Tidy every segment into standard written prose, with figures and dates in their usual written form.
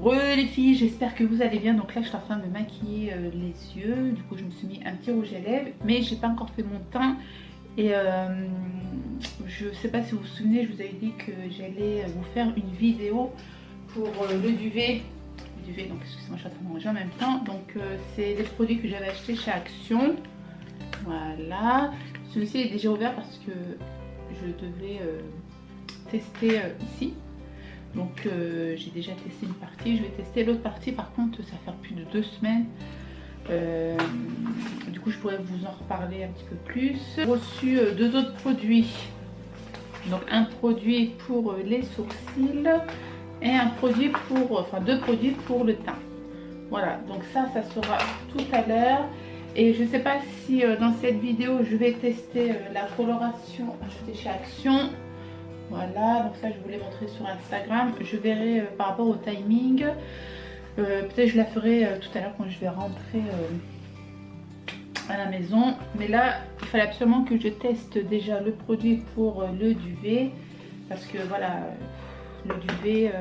Re les filles, j'espère que vous allez bien. Donc là je suis en train de me maquiller les yeux. Du coup je me suis mis un petit rouge à lèvres, mais j'ai pas encore fait mon teint. Et je sais pas si vous vous souvenez, je vous avais dit que j'allais vous faire une vidéo pour le duvet. Donc excusez-moi, je suis en train de manger en même temps. Donc c'est des produits que j'avais achetés chez Action. Voilà, celui-ci est déjà ouvert parce que je devais tester ici. Donc j'ai déjà testé une partie, je vais tester l'autre partie. Par contre ça va faire plus de 2 semaines. Du coup je pourrais vous en reparler un petit peu plus. J'ai reçu 2 autres produits. Donc un produit pour les sourcils et un produit pour, enfin 2 produits pour le teint. Voilà, donc ça sera tout à l'heure. Et je ne sais pas si dans cette vidéo je vais tester la coloration achetée chez Action. Voilà, donc ça je vous l'ai montré sur Instagram. Je verrai par rapport au timing. Peut-être je la ferai tout à l'heure quand je vais rentrer à la maison. Mais là, il fallait absolument que je teste déjà le produit pour le duvet. Parce que voilà, le duvet,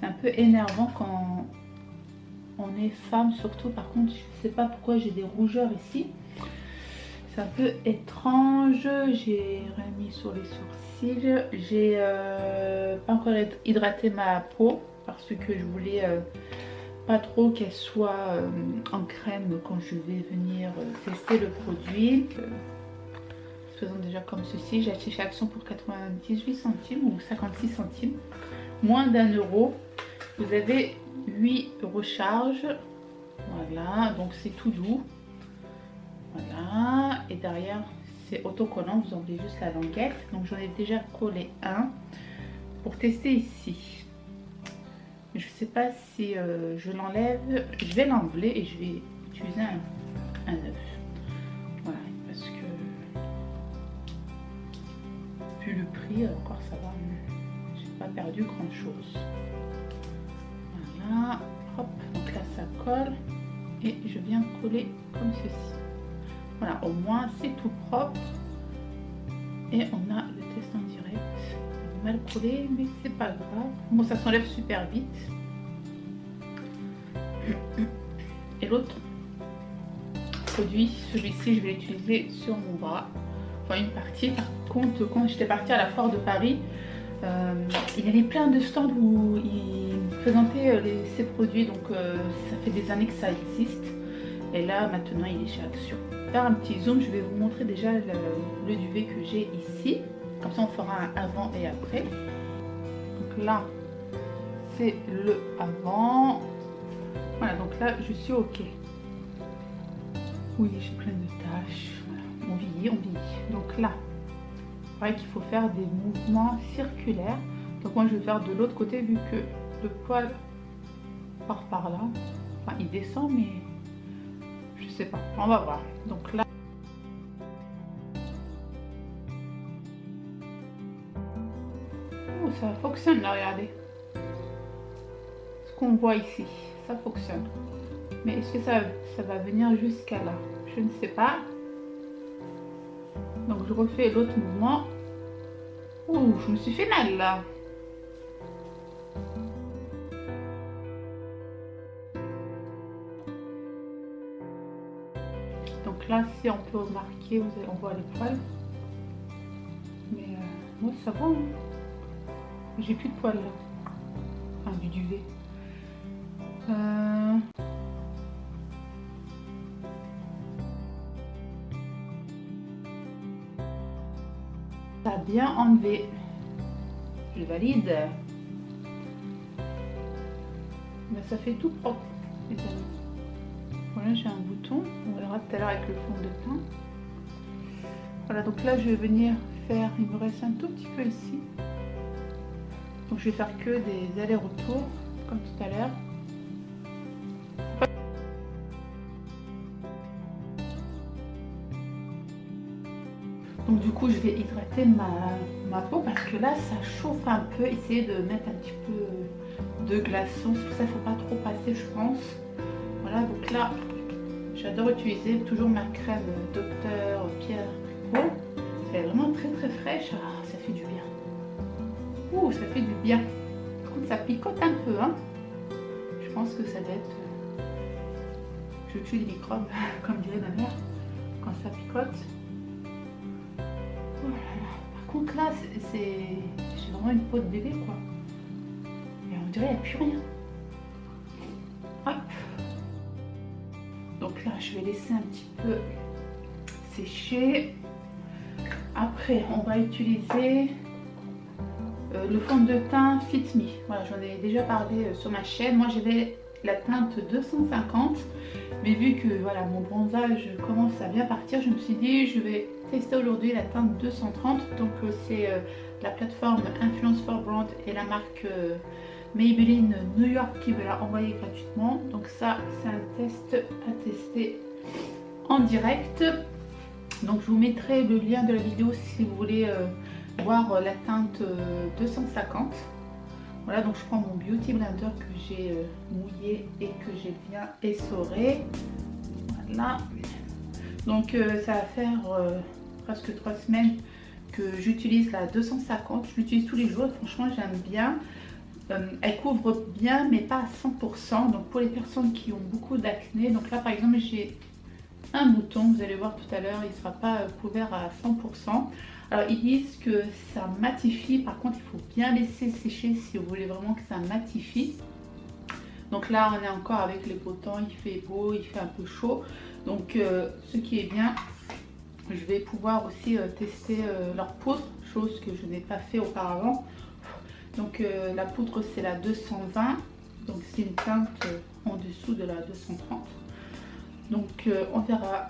c'est un peu énervant quand on est femme surtout. Par contre, je ne sais pas pourquoi j'ai des rougeurs ici. C'est un peu étrange. J'ai remis sur les sourcils. J'ai pas encore hydraté ma peau parce que je voulais pas trop qu'elle soit en crème quand je vais venir tester le produit. Je présente déjà comme ceci. J'ai acheté chez Action pour 98 centimes ou 56 centimes, moins d'1 euro. Vous avez 8 recharges. Voilà, donc c'est tout doux. Voilà, et derrière c'est autocollant, vous enlevez juste la languette. Donc j'en ai déjà collé un pour tester ici. Je sais pas si je l'enlève, je vais l'enlever et je vais utiliser un œuf. Voilà, parce que vu le prix, encore ça va, j'ai pas perdu grand chose. Voilà, hop, donc là ça colle et je viens coller comme ceci. Voilà, au moins c'est tout propre et on a le test en direct. Mal collé, mais c'est pas grave. Bon, ça s'enlève super vite. Et l'autre produit, celui-ci, je vais l'utiliser sur mon bras, enfin une partie. Par contre, quand j'étais partie à la foire de Paris, il y avait plein de stands où ils présentaient ces produits. Donc ça fait des années que ça existe. Et là, maintenant, il est chez Action. Faire un petit zoom, je vais vous montrer déjà le duvet que j'ai ici. Comme ça, on fera un avant et après. Donc là, c'est le avant. Voilà, donc là, je suis OK. Oui, j'ai plein de taches. Voilà. On vieillit, on vieillit. Donc là, pareil qu'il faut faire des mouvements circulaires. Donc moi, je vais faire de l'autre côté vu que le poil part par là. Enfin, il descend, mais je sais pas. On va voir. Donc là, ça fonctionne là, regardez. Ce qu'on voit ici, ça fonctionne. Mais est-ce que ça va venir jusqu'à là? Je ne sais pas. Donc je refais l'autre mouvement. Ouh, je me suis fait mal là. Donc là, si on peut remarquer, on voit les poils. Mais moi, ça va. Hein. J'ai plus de poils là. Enfin, du duvet. Ça a bien enlevé. Je valide. Mais ça fait tout propre, les amis. Voilà, j'ai un bouton. On verra tout à l'heure avec le fond de teint. Voilà, donc là, je vais venir faire. Il me reste un tout petit peu ici. Donc je vais faire que des allers-retours comme tout à l'heure. Donc du coup je vais hydrater ma peau parce que là ça chauffe un peu. Essayer de mettre un petit peu de glaçons. C'est pour ça qu'il ne faut pas trop passer, je pense. Voilà, donc là j'adore utiliser toujours ma crème Dr Pierre Pro. C'est vraiment très très fraîche. Ah, ça fait du bien. Ouh, ça fait du bien. Par contre, ça picote un peu, hein. pense que ça doit être... je tue les microbes, comme dirait ma mère, quand ça picote. Oh là là. Par contre là, c'est vraiment une peau de bébé quoi. Et on dirait qu'il n'y a plus rien. Hop. Donc là, je vais laisser un petit peu sécher. Après, on va utiliser le fond de teint Fit Me. Voilà, j'en ai déjà parlé sur ma chaîne. Moi, j'avais la teinte 250. Mais vu que voilà, mon bronzage commence à bien partir, je me suis dit je vais tester aujourd'hui la teinte 230. Donc c'est la plateforme Influence for Brand et la marque Maybelline New York qui me l'a envoyé gratuitement. Donc ça, c'est un test à tester en direct. Donc je vous mettrai le lien de la vidéo si vous voulez voir la teinte 250. Voilà, donc je prends mon Beauty Blender que j'ai mouillé et que j'ai bien essoré. Voilà. Donc ça va faire presque 3 semaines que j'utilise la 250. Je l'utilise tous les jours. Franchement, j'aime bien. Elle couvre bien, mais pas à 100%. Donc pour les personnes qui ont beaucoup d'acné. Donc là, par exemple, j'ai un bouton. Vous allez voir tout à l'heure, il ne sera pas couvert à 100%. Alors ils disent que ça matifie, par contre il faut bien laisser sécher si vous voulez vraiment que ça matifie. Donc là on est encore avec les beaux temps, il fait beau, il fait un peu chaud. Donc ce qui est bien, je vais pouvoir aussi tester leur poudre, chose que je n'ai pas fait auparavant. Donc la poudre c'est la 220, donc c'est une teinte en dessous de la 230. Donc on verra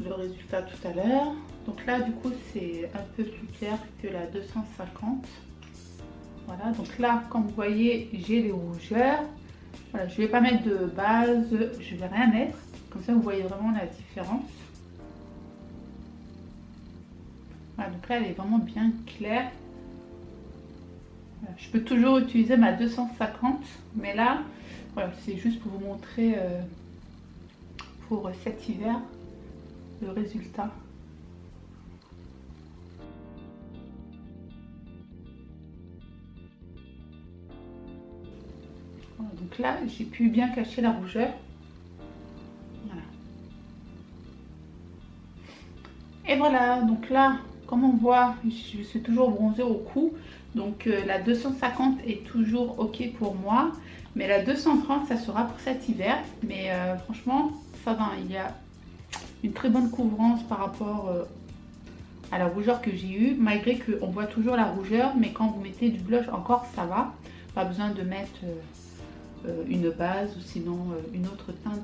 le résultat tout à l'heure. Donc là du coup c'est un peu plus clair que la 250. Voilà, donc là comme vous voyez j'ai les rougeurs. Voilà, je vais pas mettre de base, je vais rien mettre, comme ça vous voyez vraiment la différence. Voilà, donc là elle est vraiment bien claire. Voilà, je peux toujours utiliser ma 250, mais là voilà, c'est juste pour vous montrer pour cet hiver le résultat. Voilà, donc là j'ai pu bien cacher la rougeur. Voilà. Et voilà, donc là comme on voit je suis toujours bronzée au cou. Donc la 250 est toujours ok pour moi. Mais la 230 ça sera pour cet hiver. Mais franchement ça va, il y a une très bonne couvrance par rapport à la rougeur que j'ai eue, malgré qu'on voit toujours la rougeur, mais quand vous mettez du blush encore ça va, pas besoin de mettre une base ou sinon une autre teinte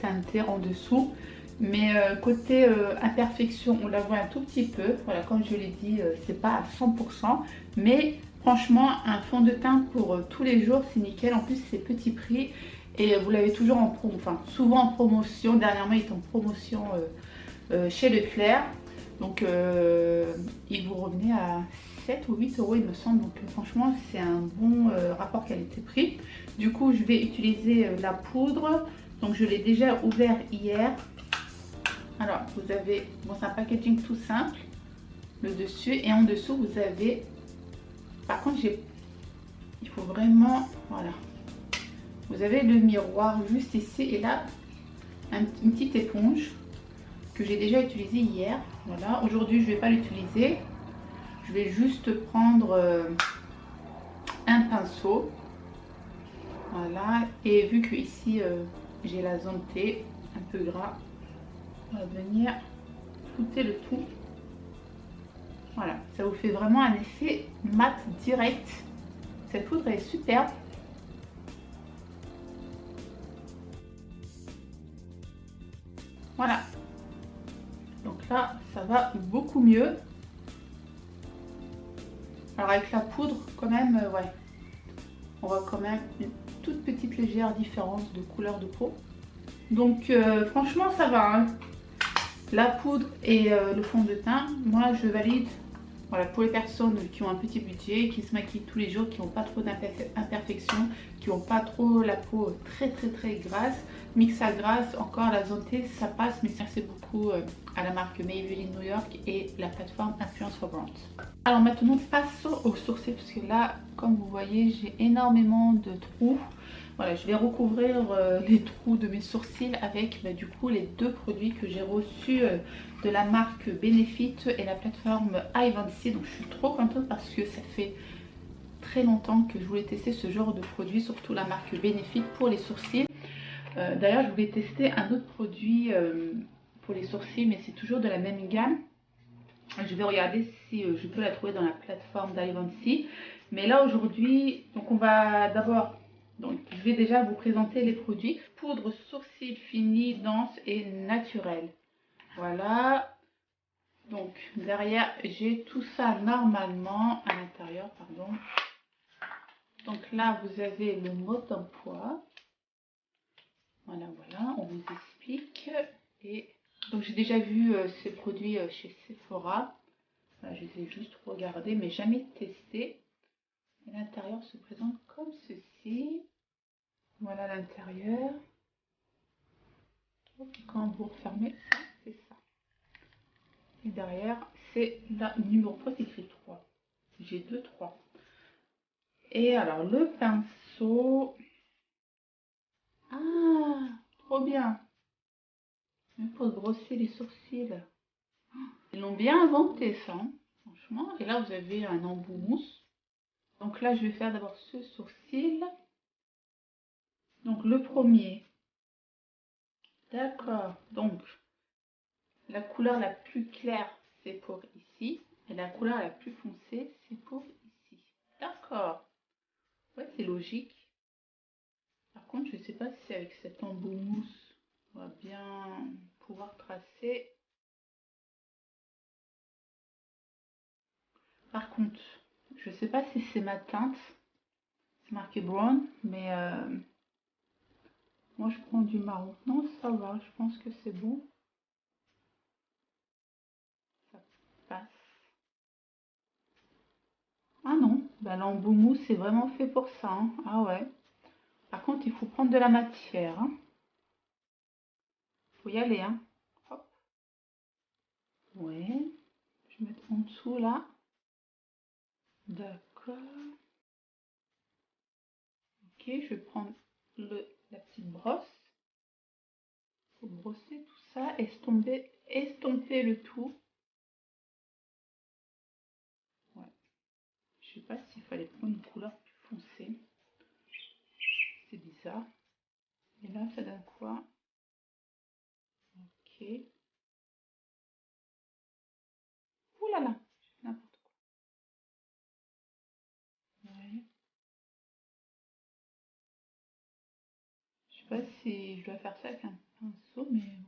teintée en dessous. Mais côté imperfection on la voit un tout petit peu, voilà, comme je l'ai dit c'est pas à 100%, mais franchement un fond de teint pour tous les jours c'est nickel. En plus c'est petit prix et vous l'avez toujours en promo, enfin souvent en promotion. Dernièrement il est en promotion chez Leclerc, donc il vous revenait à 7 ou 8 euros il me semble. Donc franchement c'est un bon rapport qualité-prix. Du coup je vais utiliser la poudre, donc je l'ai déjà ouvert hier. Alors vous avez, bon c'est un packaging tout simple, le dessus, et en dessous vous avez, par contre il faut vraiment, voilà, vous avez le miroir juste ici et là une petite éponge que j'ai déjà utilisée hier. Voilà, aujourd'hui je vais pas l'utiliser, je vais juste prendre un pinceau, voilà, et vu que ici j'ai la zone T un peu gras, on va venir flouter le tout. Voilà, ça vous fait vraiment un effet mat direct. Cette poudre est superbe. Voilà, donc là ça va beaucoup mieux. Alors avec la poudre quand même ouais, on voit quand même une toute petite légère différence de couleur de peau. Donc franchement ça va hein. La poudre et le fond de teint, moi je valide. Voilà, pour les personnes qui ont un petit budget, qui se maquillent tous les jours, qui n'ont pas trop d'imperfections, qui n'ont pas trop la peau très grasse, mix à grasse, encore la zone T ça passe, mais merci beaucoup à la marque Maybelline New York et la plateforme Influence for Brand. Alors maintenant passons aux sourcils, parce que là comme vous voyez j'ai énormément de trous. Voilà, je vais recouvrir les trous de mes sourcils avec bah, du coup les deux produits que j'ai reçus de la marque Benefit et la plateforme Ivancy. Donc je suis trop contente parce que ça fait très longtemps que je voulais tester ce genre de produit, surtout la marque Benefit pour les sourcils. D'ailleurs, je voulais tester un autre produit pour les sourcils, mais c'est toujours de la même gamme. Je vais regarder si je peux la trouver dans la plateforme d'Ivancy. Mais là aujourd'hui, donc on va d'abord, donc je vais déjà vous présenter les produits. Poudre sourcils fini, dense et naturelle. Voilà. Donc derrière, j'ai tout ça normalement à l'intérieur, pardon. Donc là, vous avez le mode d'emploi. Voilà, voilà, on vous explique. Et donc j'ai déjà vu ces produits chez Sephora. Voilà, je les ai juste regardés, mais jamais testés. L'intérieur se présente comme ceci. Voilà l'intérieur. Quand vous refermez, c'est ça. Et derrière, c'est la numéro 3, c'est écrit 3. J'ai 2, 3. Et alors, le pinceau. Ah, trop bien. Même pour brosser les sourcils. Ils l'ont bien inventé, ça, hein, franchement. Et là, vous avez un embout mousse. Donc là, je vais faire d'abord ce sourcil. Donc le premier. D'accord. Donc, la couleur la plus claire, c'est pour ici. Et la couleur la plus foncée, c'est pour ici. D'accord. Ouais, c'est logique. Par contre, je ne sais pas si avec cet embout mousse, on va bien pouvoir tracer. Par contre, je ne sais pas si c'est ma teinte. C'est marqué brown, mais moi je prends du marron. Non, ça va, je pense que c'est bon. Ça passe. Ah non, bah, l'embout mousse, c'est vraiment fait pour ça, hein. Ah ouais. Par contre, il faut prendre de la matière, hein. Faut y aller, hein. Hop. Ouais. Je vais mettre en dessous là. D'accord. Ok, je vais prendre la petite brosse. Faut brosser tout ça, estomper le tout. Ouais. Je sais pas s'il fallait prendre une couleur plus foncée. C'est bizarre. Et là, ça donne quoi? Ok. Ouh là là, n'importe quoi. Ouais. Je sais pas si je dois faire ça avec un pinceau, mais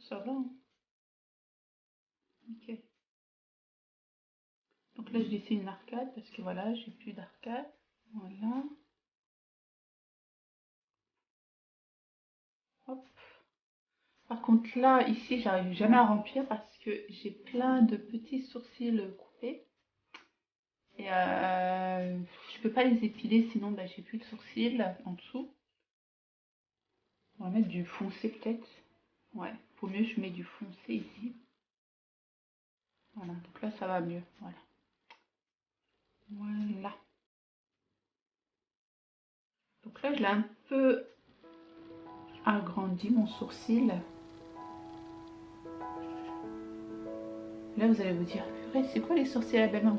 ça va, hein. Ok. Donc là, je dessine une arcade parce que voilà, j'ai plus d'arcade. Voilà. Hop. Par contre là, ici, j'arrive jamais à remplir parce que j'ai plein de petits sourcils coupés. Et je peux pas les épiler, sinon bah, j'ai plus de sourcils en dessous. On va mettre du foncé peut-être. Ouais, faut mieux je mets du foncé ici. Voilà, donc là ça va mieux. Voilà. Voilà. Donc là je l'ai un peu agrandi mon sourcil. Là vous allez vous dire, purée, c'est quoi les sourcils à la belle-mère?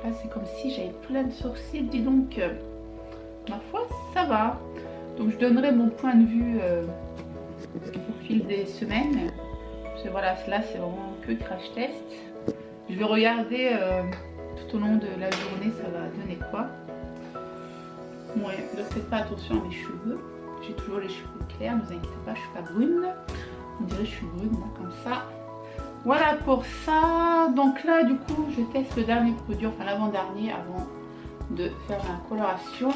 là c'est comme si j'avais plein de sourcils, dis donc. Ma foi, ça va. Donc je donnerai mon point de vue au fil des semaines. Parce que voilà, là c'est vraiment que crash test. Je vais regarder tout au long de la journée, ça va donner quoi. Ouais, ne faites pas attention à mes cheveux. J'ai toujours les cheveux clairs, ne vous inquiétez pas, je suis pas brune. On dirait que je suis brune, là, comme ça. Voilà pour ça. Donc là, du coup, je teste le dernier produit, enfin l'avant-dernier, avant de faire ma coloration.